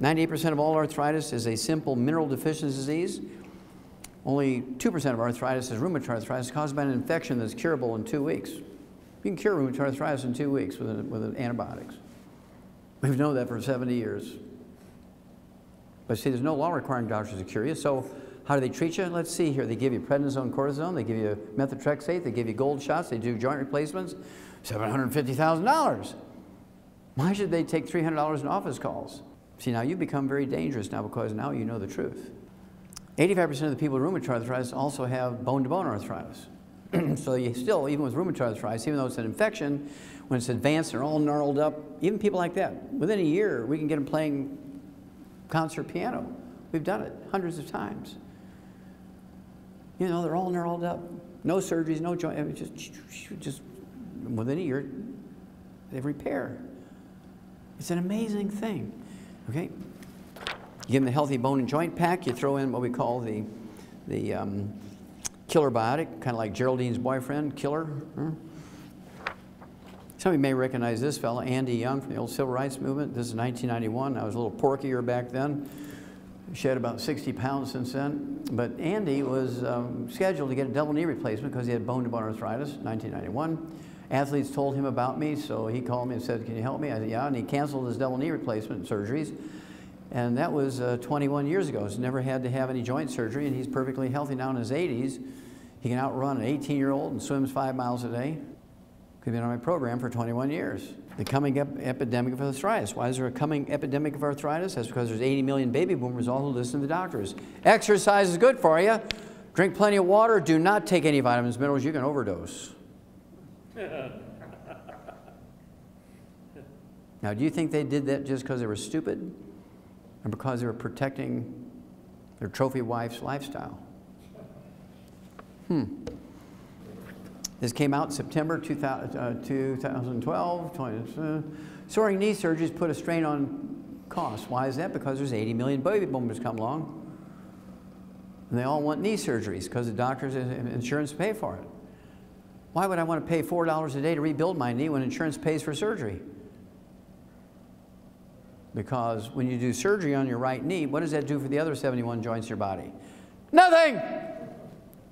98% of all arthritis is a simple mineral deficiency disease. Only 2% of arthritis is rheumatoid arthritis caused by an infection that's curable in 2 weeks. You can cure rheumatoid arthritis in 2 weeks with antibiotics. We've known that for 70 years. But see, there's no law requiring doctors to cure you, so how do they treat you? Let's see here. They give you prednisone, cortisone, they give you methotrexate, they give you gold shots, they do joint replacements, $750,000. Why should they take $300 in office calls? See, now you've become very dangerous now because now you know the truth. 85% of the people with rheumatoid arthritis also have bone-to-bone arthritis. So you still, even with rheumatoid arthritis, even though it's an infection, when it's advanced and they're all gnarled up, even people like that, within a year, we can get them playing concert piano. We've done it hundreds of times. You know, they're all gnarled up. No surgeries, no joint, just within a year, they repair. It's an amazing thing, okay? You give them the healthy bone and joint pack, you throw in what we call the killer biotic, kind of like Geraldine's boyfriend, Killer. Some of you may recognize this fellow, Andy Young, from the old civil rights movement. This is 1991. I was a little porkier back then. Shed about 60 pounds since then. But Andy was scheduled to get a double knee replacement because he had bone-to-bone arthritis, 1991. Athletes told him about me, so he called me and said, "Can you help me?" I said, "Yeah," and he canceled his double knee replacement surgeries. And that was 21 years ago. He's never had to have any joint surgery, and he's perfectly healthy now in his 80s. He can outrun an 18-year-old and swims 5 miles a day. He's been on my program for 21 years. The coming epidemic of arthritis. Why is there a coming epidemic of arthritis? That's because there's 80 million baby boomers all who listen to the doctors. Exercise is good for you. Drink plenty of water. Do not take any vitamins, minerals. You can overdose. Now, do you think they did that just because they were stupid? Or because they were protecting their trophy wife's lifestyle? This came out in September 2012. Soaring knee surgeries put a strain on costs. Why is that? Because there's 80 million baby boomers come along. And they all want knee surgeries because the doctors and insurance pay for it. Why would I want to pay $4 a day to rebuild my knee when insurance pays for surgery? Because when you do surgery on your right knee, what does that do for the other 71 joints in your body? Nothing!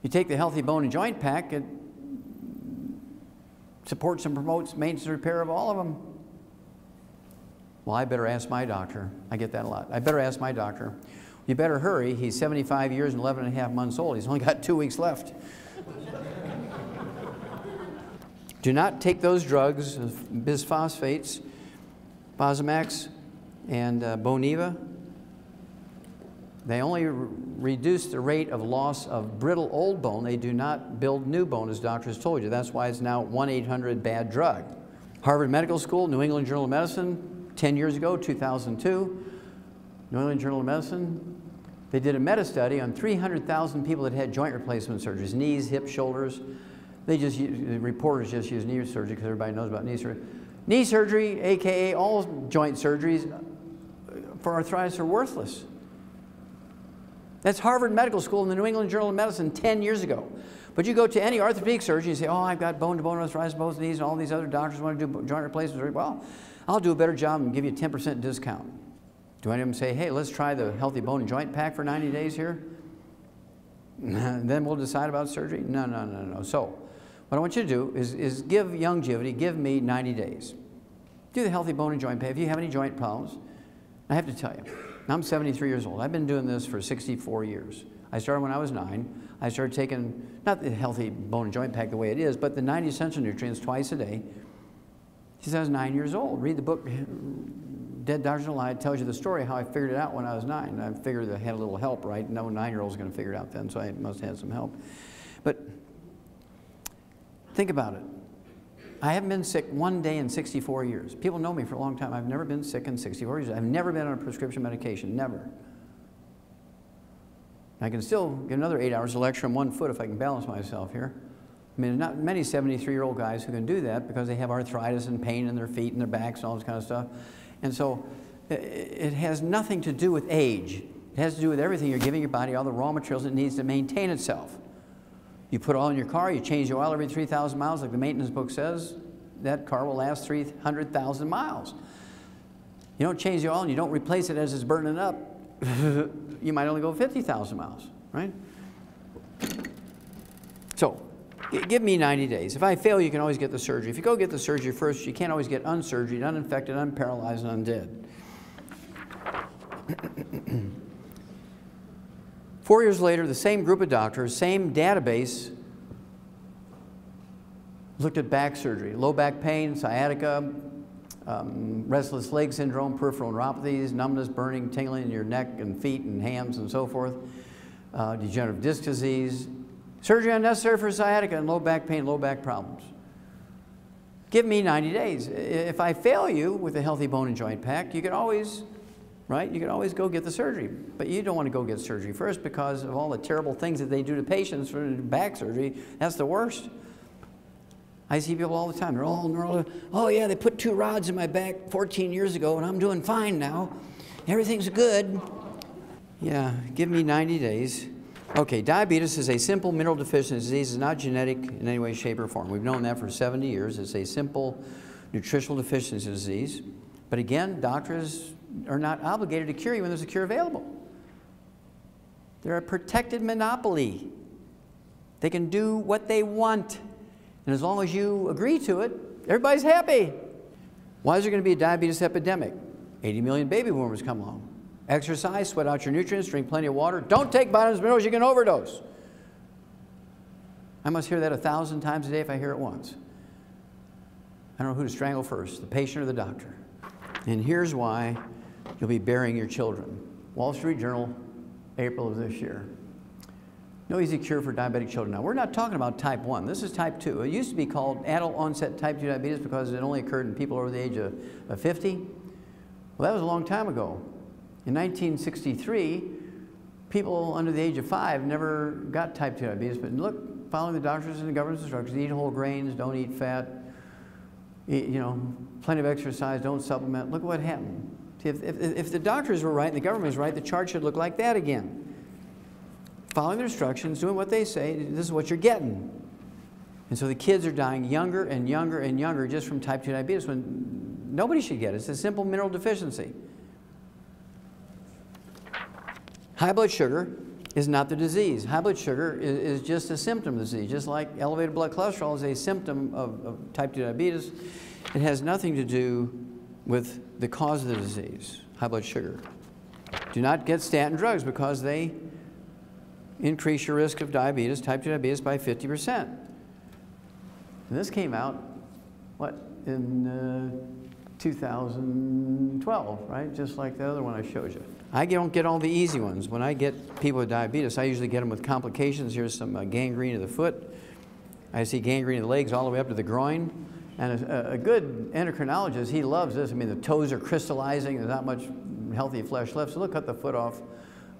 You take the healthy bone and joint pack, it supports and promotes maintenance and repair of all of them. Well, I better ask my doctor. I get that a lot. I better ask my doctor. You better hurry. He's 75 years and 11 and a half months old. He's only got 2 weeks left. Do not take those drugs, bisphosphates, Fosamax, and Boniva. They only reduce the rate of loss of brittle old bone. They do not build new bone, as doctors told you. That's why it's now 1-800-BAD-DRUG. Harvard Medical School, New England Journal of Medicine, 10 years ago, 2002. New England Journal of Medicine, they did a meta-study on 300,000 people that had joint replacement surgeries, knees, hips, shoulders. The reporters just use knee surgery because everybody knows about knee surgery. Knee surgery, AKA all joint surgeries for arthritis, are worthless. That's Harvard Medical School and the New England Journal of Medicine 10 years ago. But you go to any orthopedic surgeon, you say, "Oh, I've got bone-to-bone arthritis, both knees, and all these other doctors want to do joint replacement." Well, I'll do a better job and give you a 10% discount. Do any of them say, "Hey, let's try the healthy bone and joint pack for 90 days here? Then we'll decide about surgery"? No, no, no, no. So what I want you to do is give Youngevity, give me 90 days. Do the healthy bone and joint pack. If you have any joint problems, I have to tell you, I'm 73 years old. I've been doing this for 64 years. I started when I was 9. I started taking, not the healthy bone and joint pack the way it is, but the 90 essential nutrients twice a day since I was 9 years old. Read the book, Dead Doctors Don't Lie. It tells you the story how I figured it out when I was 9. I figured I had a little help, right? No 9-year-old was going to figure it out then, so I must have had some help. But think about it. I haven't been sick one day in 64 years. People know me for a long time. I've never been sick in 64 years. I've never been on a prescription medication, never. I can still get another 8 hours of lecture on 1 foot if I can balance myself here. I mean, there's not many 73-year-old guys who can do that because they have arthritis and pain in their feet and their backs and all this kind of stuff. And so it has nothing to do with age. It has to do with everything. You're giving your body all the raw materials it needs to maintain itself. You put oil in your car, you change the oil every 3,000 miles, like the maintenance book says, that car will last 300,000 miles. You don't change the oil and you don't replace it as it's burning up, you might only go 50,000 miles, right? So, give me 90 days. If I fail, you can always get the surgery. If you go get the surgery first, you can't always get unsurgery, uninfected, unparalyzed, and undead. 4 years later, the same group of doctors, same database, looked at back surgery, low back pain, sciatica, restless leg syndrome, peripheral neuropathies, numbness, burning, tingling in your neck and feet and hands and so forth, degenerative disc disease, surgery unnecessary for sciatica and low back pain, low back problems. Give me 90 days. If I fail you with a healthy bone and joint pack, you can always, right? You can always go get the surgery. But you don't want to go get surgery first because of all the terrible things that they do to patients for back surgery. That's the worst. I see people all the time. They're all neuro. Oh yeah, they put 2 rods in my back 14 years ago and I'm doing fine now. Everything's good. Yeah, give me 90 days. Okay, diabetes is a simple mineral deficiency disease. It's not genetic in any way, shape, or form. We've known that for 70 years. It's a simple nutritional deficiency disease. But again, doctors are not obligated to cure you when there's a cure available. They're a protected monopoly. They can do what they want. And as long as you agree to it, everybody's happy. Why is there going to be a diabetes epidemic? 80 million baby boomers come along. Exercise, sweat out your nutrients, drink plenty of water. Don't take vitamins and minerals, you can overdose. I must hear that 1,000 times a day if I hear it once. I don't know who to strangle first, the patient or the doctor. And here's why you'll be burying your children. Wall Street Journal, April of this year. No easy cure for diabetic children. Now, we're not talking about type 1. This is type 2. It used to be called adult onset type 2 diabetes because it only occurred in people over the age of 50. Well, that was a long time ago. In 1963, people under the age of 5 never got type 2 diabetes. But look, following the doctors and the government's instructions, eat whole grains, don't eat fat, eat, plenty of exercise, don't supplement. Look what happened. See, if the doctors were right and the government was right, the chart should look like that again. Following their instructions, doing what they say, this is what you're getting. And so the kids are dying younger and younger and younger just from type 2 diabetes when nobody should get it. It's a simple mineral deficiency. High blood sugar is not the disease. High blood sugar is just a symptom of the disease. Just like elevated blood cholesterol is a symptom of type 2 diabetes, it has nothing to do with the cause of the disease, high blood sugar. Do not get statin drugs because they increase your risk of diabetes, type 2 diabetes, by 50%. And this came out, what, in 2012, right? Just like the other one I showed you. I don't get all the easy ones. When I get people with diabetes, I usually get them with complications. Here's some gangrene of the foot. I see gangrene of the legs all the way up to the groin. And a good endocrinologist, he loves this. I mean, the toes are crystallizing. There's not much healthy flesh left. So they'll cut the foot off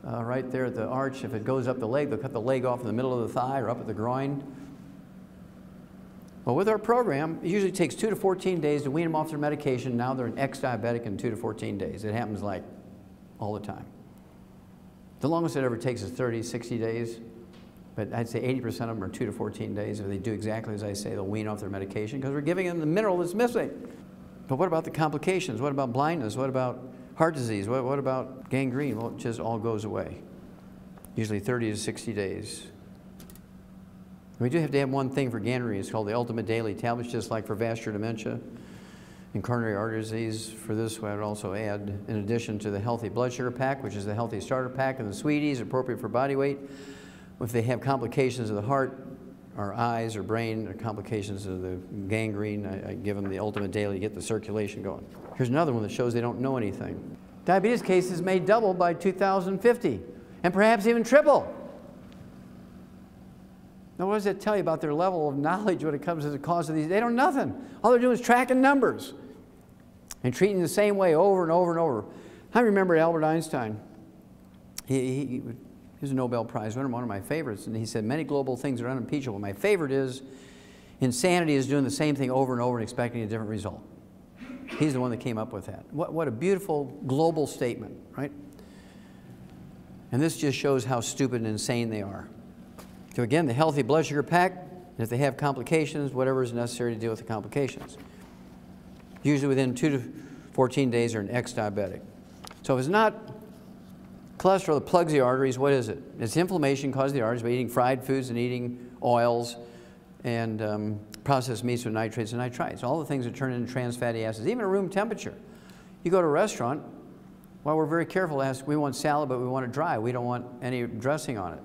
right there at the arch. If it goes up the leg, they'll cut the leg off in the middle of the thigh or up at the groin. Well, with our program, it usually takes 2 to 14 days to wean them off their medication. Now they're an ex-diabetic in 2 to 14 days. It happens like all the time. The longest it ever takes is 30, 60 days. But I'd say 80% of them are 2 to 14 days. If they do exactly as I say, they'll wean off their medication because we're giving them the mineral that's missing. But what about the complications? What about blindness? What about heart disease? What about gangrene? Well, it just all goes away. Usually 30 to 60 days. We do have to have one thing for gangrene. It's called the Ultimate Daily Tablets, just like for vascular dementia and coronary artery disease. For this, I would also add, in addition to the Healthy Blood Sugar Pack, which is the Healthy Starter Pack, and the Sweeties, appropriate for body weight. If they have complications of the heart, or eyes, or brain, or complications of the gangrene, I give them the Ultimate Daily to get the circulation going. Here's another one that shows they don't know anything. Diabetes cases may double by 2050, and perhaps even triple. Now, what does that tell you about their level of knowledge when it comes to the cause of these? They don't know nothing. All they're doing is tracking numbers and treating the same way over and over and over. I remember Albert Einstein. He was a Nobel Prize winner, one of my favorites, and he said, many global things are unimpeachable. My favorite is, insanity is doing the same thing over and over and expecting a different result. He's the one that came up with that. What a beautiful global statement, right? And this just shows how stupid and insane they are. So again, the Healthy Blood Sugar Pack, and if they have complications, whatever is necessary to deal with the complications. Usually within 2 to 14 days or an ex-diabetic. So if it's not cholesterol that plugs the arteries, what is it? It's inflammation caused the arteries by eating fried foods and eating oils and processed meats with nitrates and nitrites. All the things that turn into trans fatty acids, even at room temperature. You go to a restaurant, well, we're very careful to ask, we want salad, but we want it dry. We don't want any dressing on it.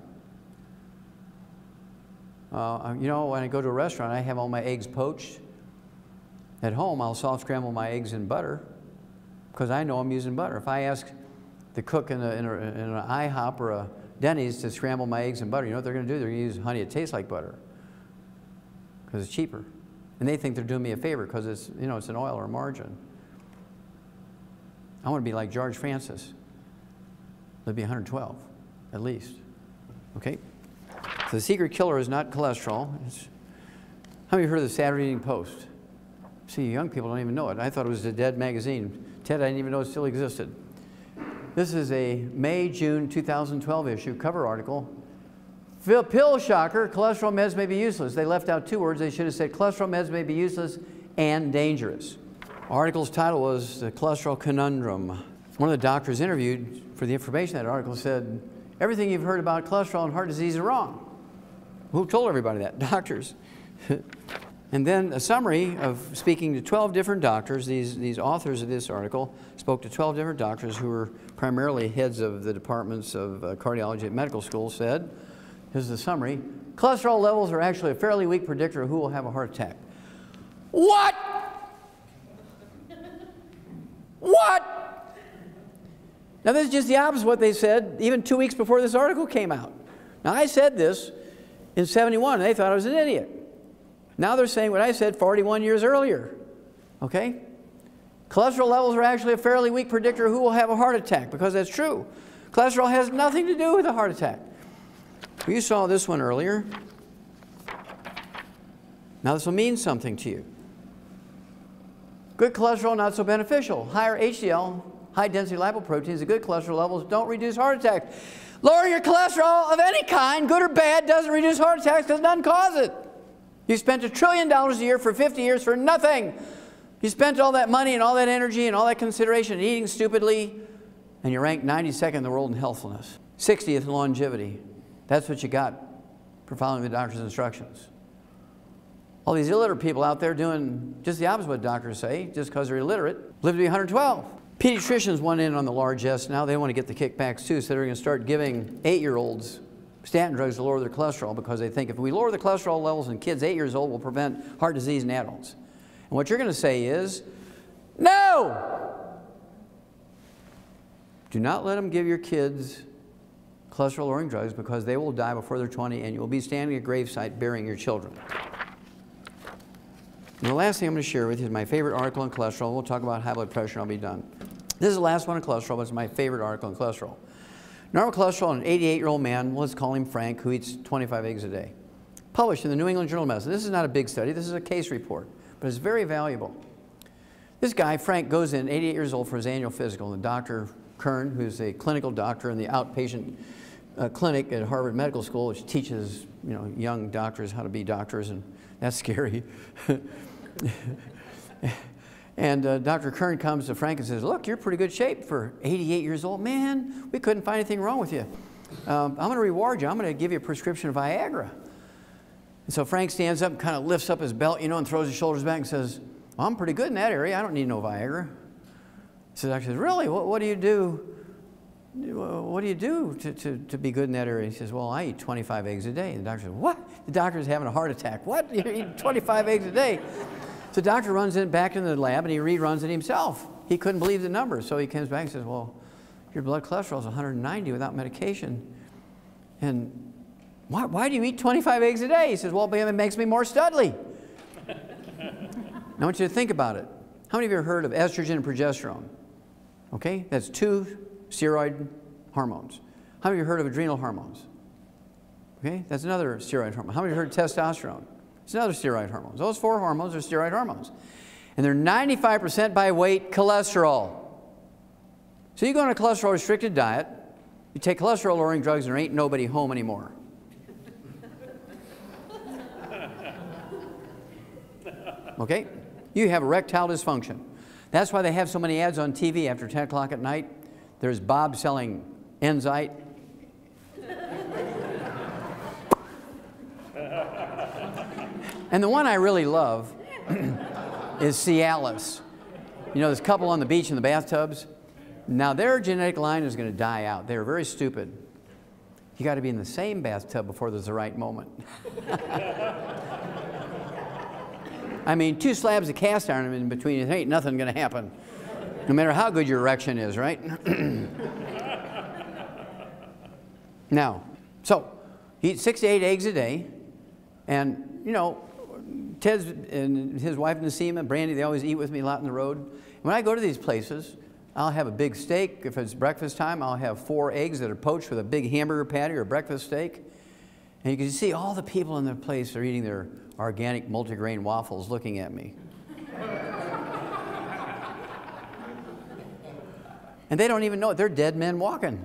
You know, when I go to a restaurant, I have all my eggs poached. At home, I'll soft scramble my eggs in butter because I know I'm using butter. If I ask the cook in an IHOP or a Denny's to scramble my eggs in butter, you know what they're going to do? They're going to use honey that tastes like butter because it's cheaper. And they think they're doing me a favor because it's, you know, it's an oil or a margarine. I want to be like George Francis. It'll be 112, at least. Okay? So the secret killer is not cholesterol. How many of you heard of the Saturday Evening Post? See, young people don't even know it. I thought it was a dead magazine. Ted, I didn't even know it still existed. This is a May-June 2012 issue, cover article. Pill shocker, cholesterol meds may be useless. They left out two words. They should have said cholesterol meds may be useless and dangerous. Article's title was The Cholesterol Conundrum. One of the doctors interviewed for the information in that article said, everything you've heard about cholesterol and heart disease is wrong. Who told everybody that? Doctors. And then a summary of speaking to 12 different doctors. These authors of this article spoke to 12 different doctors who were primarily heads of the departments of cardiology at medical school, said, here's the summary, cholesterol levels are actually a fairly weak predictor of who will have a heart attack. What? What? Now this is just the opposite of what they said even 2 weeks before this article came out. Now I said this in '71 and they thought I was an idiot. Now they're saying what I said 41 years earlier. Okay? Cholesterol levels are actually a fairly weak predictor of who will have a heart attack, because that's true. Cholesterol has nothing to do with a heart attack. You saw this one earlier. Now this will mean something to you. Good cholesterol, not so beneficial. Higher HDL, high density lipoproteins, the good cholesterol levels don't reduce heart attacks. Lower your cholesterol of any kind, good or bad, doesn't reduce heart attacks because it doesn't cause it. You spent $1 trillion a year for 50 years for nothing. You spent all that money and all that energy and all that consideration eating stupidly, and you ranked 92nd in the world in healthfulness. 60th in longevity. That's what you got for following the doctor's instructions. All these illiterate people out there doing just the opposite of what doctors say, just because they're illiterate, live to be 112. Pediatricians want in on the largesse now. They want to get the kickbacks too, so they're going to start giving 8-year-olds statin drugs to lower their cholesterol, because they think if we lower the cholesterol levels in kids 8 years old, we'll prevent heart disease in adults. And what you're going to say is, no! Do not let them give your kids cholesterol-lowering drugs, because they will die before they're 20 and you'll be standing at a gravesite burying your children. And the last thing I'm going to share with you is my favorite article on cholesterol. We'll talk about high blood pressure and I'll be done. This is the last one on cholesterol, but it's my favorite article on cholesterol. Normal cholesterol in an 88-year-old man, let's call him Frank, who eats 25 eggs a day. Published in the New England Journal of Medicine. This is not a big study, this is a case report, but it's very valuable. This guy, Frank, goes in, 88 years old, for his annual physical, and Dr. Kern, who's a clinical doctor in the outpatient clinic at Harvard Medical School, which teaches, you know, young doctors how to be doctors, and that's scary. And Dr. Kern comes to Frank and says, look, you're in pretty good shape for 88 years old. Man, we couldn't find anything wrong with you. I'm going to reward you. I'm going to give you a prescription of Viagra. And so Frank stands up and kind of lifts up his belt, you know, and throws his shoulders back and says, well, I'm pretty good in that area. I don't need no Viagra. So the doctor says, really? What do you do? What do you do to be good in that area? He says, well, I eat 25 eggs a day. And the doctor says, what? The doctor's having a heart attack. What? You eat 25 eggs a day? So the doctor runs back into the lab and he reruns it himself. He couldn't believe the numbers. So he comes back and says, well, your blood cholesterol is 190 without medication. And why do you eat 25 eggs a day? He says, well, it makes me more studly. Now I want you to think about it. How many of you have heard of estrogen and progesterone? Okay, that's two steroid hormones. How many of you have heard of adrenal hormones? Okay, that's another steroid hormone. How many of you have heard of testosterone? It's another steroid hormone. Those 4 hormones are steroid hormones. And they're 95% by weight cholesterol. So you go on a cholesterol-restricted diet, you take cholesterol-lowering drugs, and there ain't nobody home anymore. Okay? You have erectile dysfunction. That's why they have so many ads on TV after 10 o'clock at night. There's Bob selling Enzyte. And the one I really love is Cialis. You know, this couple on the beach in the bathtubs? Now, their genetic line is going to die out. They're very stupid. You got to be in the same bathtub before there's the right moment. I mean, 2 slabs of cast iron in between, there ain't nothing going to happen. No matter how good your erection is, right? Now, so, eat 6 to 8 eggs a day. And, you know, Ted's and his wife Nasima and Brandy, they always eat with me a lot on the road. When I go to these places, I'll have a big steak. If it's breakfast time, I'll have 4 eggs that are poached with a big hamburger patty or a breakfast steak. And you can see all the people in the place are eating their organic multigrain waffles looking at me. And they don't even know it. They're dead men walking.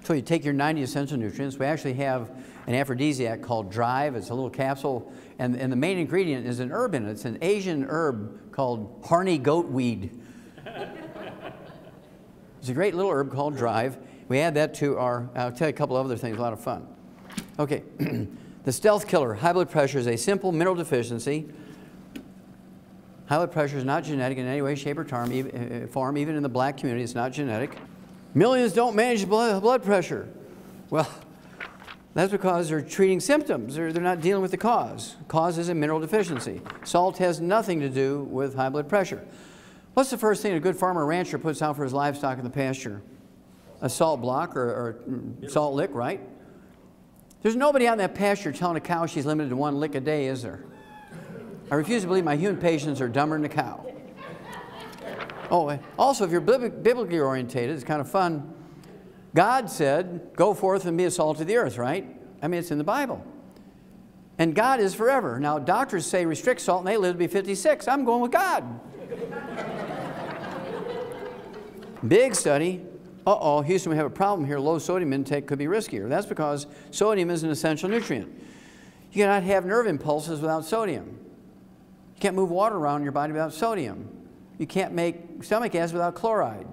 So you take your 90 essential nutrients. We actually have an aphrodisiac called Drive. It's a little capsule, and the main ingredient is an herb in it. It's an Asian herb called Harney goatweed. It's a great little herb called Drive. We add that to our, I'll tell you a couple of other things, a lot of fun. Okay, the stealth killer, high blood pressure, is a simple mineral deficiency. High blood pressure is not genetic in any way, shape, or form. Even in the black community, it's not genetic. Millions don't manage blood pressure. Well, that's because they're treating symptoms. They're not dealing with the cause. Cause is a mineral deficiency. Salt has nothing to do with high blood pressure. What's the first thing a good farmer or rancher puts out for his livestock in the pasture? A salt block or salt lick, right? There's nobody out in that pasture telling a cow she's limited to 1 lick a day, is there? I refuse to believe my human patients are dumber than the cow. Oh, also, if you're biblically orientated, it's kind of fun. God said, go forth and be a salt of the earth, right? I mean, it's in the Bible. And God is forever. Now, doctors say restrict salt and they live to be 56. I'm going with God. Big study. Uh-oh, Houston, we have a problem here. Low sodium intake could be riskier. That's because sodium is an essential nutrient. You cannot have nerve impulses without sodium. You can't move water around in your body without sodium. You can't make stomach acid without chloride.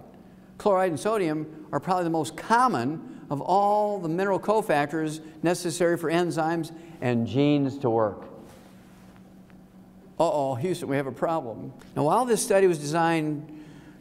Chloride and sodium are probably the most common of all the mineral cofactors necessary for enzymes and genes to work. Uh-oh, Houston, we have a problem. Now, while this study was designed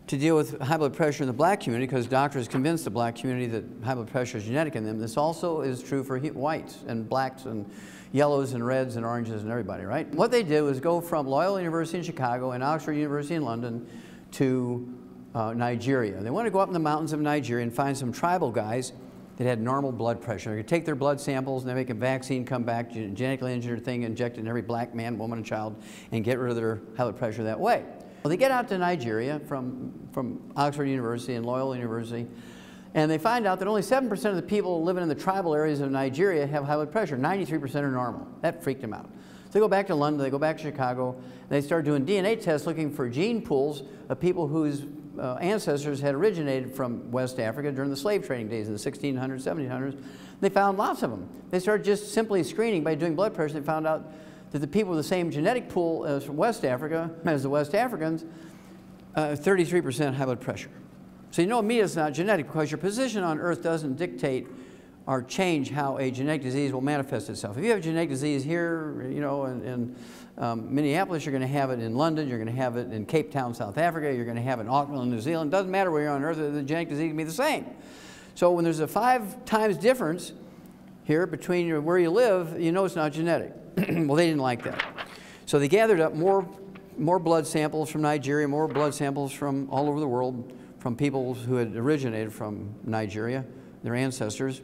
to deal with high blood pressure in the black community, because doctors convinced the black community that high blood pressure is genetic in them, this also is true for whites and blacks and yellows and reds and oranges and everybody, right? What they did was go from Loyola University in Chicago and Oxford University in London to Nigeria. They wanted to go up in the mountains of Nigeria and find some tribal guys that had normal blood pressure. They could take their blood samples and they make a vaccine, come back, genetically engineered thing, inject it in every black man, woman, and child, and get rid of their high blood pressure that way. Well, they get out to Nigeria from Oxford University and Loyola University, and they find out that only 7% of the people living in the tribal areas of Nigeria have high blood pressure. 93% are normal. That freaked them out. So they go back to London, they go back to Chicago, and they start doing DNA tests looking for gene pools of people whose ancestors had originated from West Africa during the slave trading days in the 1600s, 1700s. They found lots of them. They started just simply screening by doing blood pressure. They found out that the people with the same genetic pool as West Africa, as the West Africans, 33% high blood pressure. So you know immediately it's not genetic because your position on Earth doesn't dictate or change how a genetic disease will manifest itself. If you have a genetic disease here, you know, in Minneapolis, you're going to have it in London, you're going to have it in Cape Town, South Africa, you're going to have it in Auckland, New Zealand. It doesn't matter where you're on Earth, the genetic disease can be the same. So when there's a 5 times difference here between where you live, you know it's not genetic. Well, they didn't like that. So they gathered up more blood samples from Nigeria, more blood samples from all over the world, from people who had originated from Nigeria, their ancestors,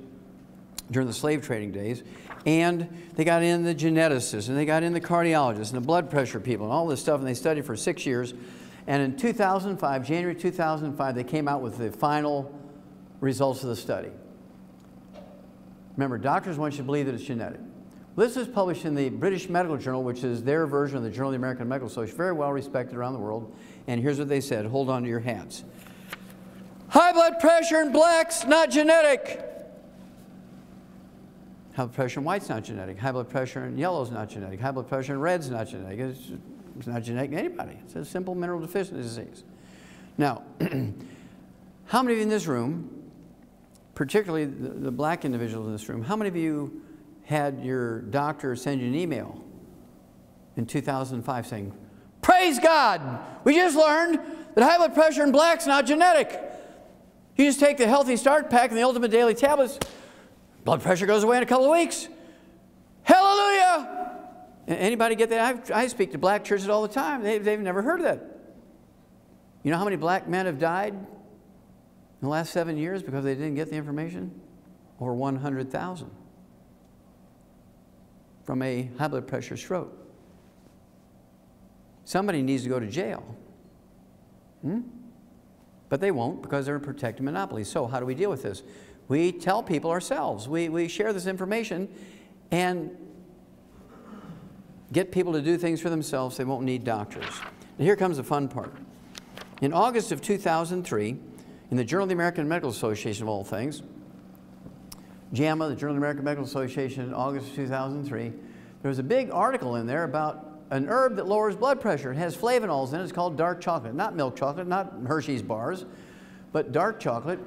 during the slave trading days. And they got in the geneticists, and they got in the cardiologists, and the blood pressure people, and all this stuff, and they studied for 6 years. And in 2005, January 2005, they came out with the final results of the study. Remember, doctors want you to believe that it's genetic. This was published in the British Medical Journal, which is their version of the Journal of the American Medical Association, very well respected around the world. And here's what they said. Hold on to your hats. High blood pressure in blacks, not genetic. High blood pressure in white's not genetic. High blood pressure in yellow's not genetic. High blood pressure in red's not genetic. It's not genetic in anybody. It's a simple mineral deficiency disease. Now, how many of you in this room, particularly the black individuals in this room, how many of you had your doctor send you an email in 2005 saying, "Praise God, we just learned that high blood pressure in black's not genetic. You just take the Healthy Start Pack and the Ultimate Daily Tablets, blood pressure goes away in a couple of weeks. Hallelujah!" Anybody get that? I speak to black churches all the time. They've never heard of that. You know how many black men have died in the last 7 years because they didn't get the information? Over 100,000 from a high blood pressure stroke. Somebody needs to go to jail. But they won't because they're a protected monopoly. So how do we deal with this? We tell people ourselves. We share this information and get people to do things for themselves. They won't need doctors. And here comes the fun part. In August of 2003, in the Journal of the American Medical Association, of all things, JAMA, the Journal of the American Medical Association, in August of 2003, there was a big article in there about an herb that lowers blood pressure. It has flavonols in it. It's called dark chocolate. Not milk chocolate, not Hershey's bars, but dark chocolate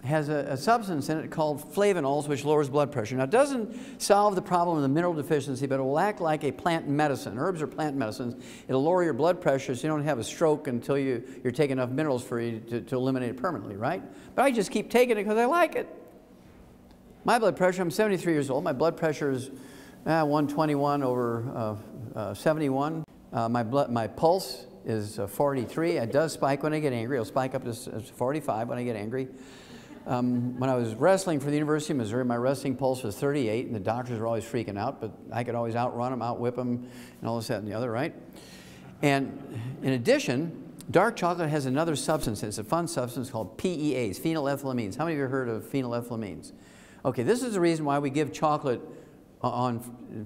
has a substance in it called flavonols, which lowers blood pressure. Now, it doesn't solve the problem of the mineral deficiency, but it will act like a plant medicine. Herbs are plant medicines. It'll lower your blood pressure so you don't have a stroke until you're taking enough minerals for you to eliminate it permanently, right? But I just keep taking it because I like it. My blood pressure, I'm 73 years old. My blood pressure is 121 over 71. My pulse is 43. It does spike when I get angry. It'll spike up to 45 when I get angry. When I was wrestling for the University of Missouri, my wrestling pulse was 38, and the doctors were always freaking out, but I could always outrun them, outwhip them, and all this, that, and the other, right? And in addition, dark chocolate has another substance. It's a fun substance called PEAs, phenylethylamines. How many of you have heard of phenylethylamines? Okay, this is the reason why we give chocolate on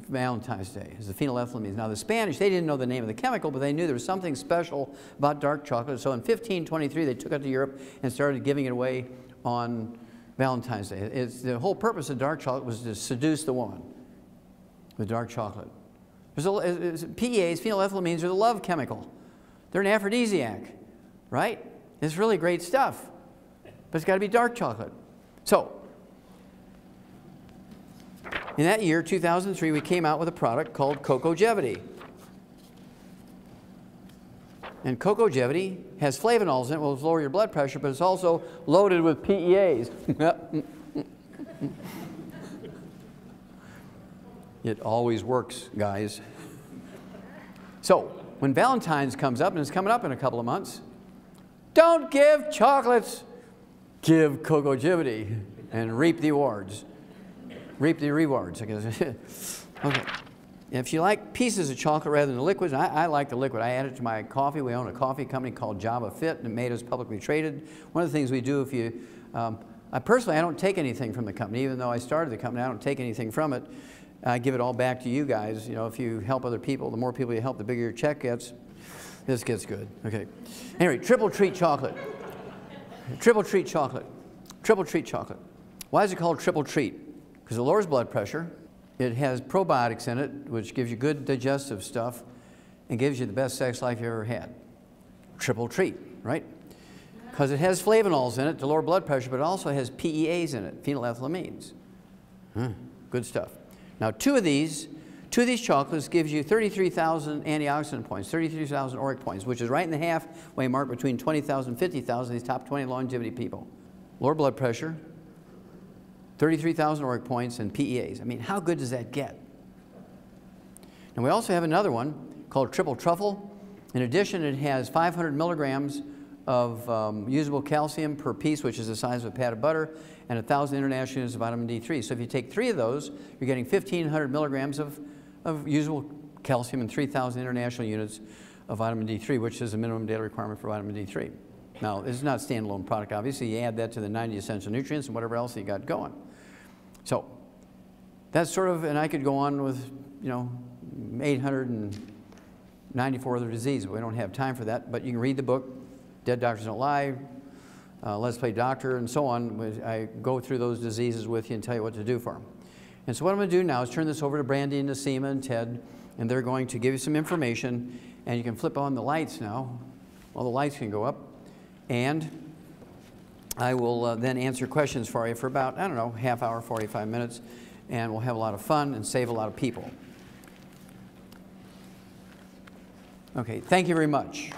Valentine's Day, is the phenylethylamines. Now, the Spanish, they didn't know the name of the chemical, but they knew there was something special about dark chocolate. So in 1523, they took it to Europe and started giving it away on Valentine's Day. The whole purpose of dark chocolate was to seduce the woman with dark chocolate. PEAs, phenylethylamines, are the love chemical. They're an aphrodisiac, right? It's really great stuff, but it's got to be dark chocolate. So, in that year, 2003, we came out with a product called Cocogevity. And Cocogevity has flavonols in it, will lower your blood pressure, but it's also loaded with PEAs. It always works, guys. So, when Valentine's comes up, and it's coming up in a couple of months, don't give chocolates, give Cocogevity and reap the awards. Reap the rewards. Okay. If you like pieces of chocolate rather than the liquids, I like the liquid. I add it to my coffee. We own a coffee company called Java Fit, and it made us publicly traded. One of the things we do, if you, personally, I don't take anything from the company. Even though I started the company, I don't take anything from it. I give it all back to you guys. You know, if you help other people, the more people you help, the bigger your check gets. This gets good. Okay. Anyway, triple treat chocolate. Triple treat chocolate. Triple treat chocolate. Why is it called triple treat? Because it lowers blood pressure. It has probiotics in it, which gives you good digestive stuff and gives you the best sex life you ever had. Triple treat, right? Because it has flavonols in it to lower blood pressure, but it also has PEAs in it, phenylethylamines. Good stuff. Now, two of these chocolates gives you 33,000 antioxidant points, 33,000 ORAC points, which is right in the halfway mark between 20,000 and 50,000, these top 20 longevity people. Lower blood pressure, 33,000 ORAC points, and PEAs. I mean, how good does that get? And we also have another one called Triple Truffle. In addition, it has 500 milligrams of usable calcium per piece, which is the size of a pat of butter, and 1,000 international units of vitamin D3. So if you take 3 of those, you're getting 1,500 milligrams of usable calcium and 3,000 international units of vitamin D3, which is the minimum daily requirement for vitamin D3. Now, this is not a standalone product, obviously. You add that to the 90 essential nutrients and whatever else you got going. So that's sort of, and I could go on with, 894 other diseases. We don't have time for that, but you can read the book, Dead Doctors Don't Lie, Let's Play Doctor, and so on. I go through those diseases with you and tell you what to do for them. And so what I'm going to do now is turn this over to Brandy and Nasima and Ted, and they're going to give you some information, and you can flip on the lights now. Well, the lights can go up, and I will then answer questions for you for about, I don't know, half hour, 45 minutes, and we'll have a lot of fun and save a lot of people. Okay, thank you very much.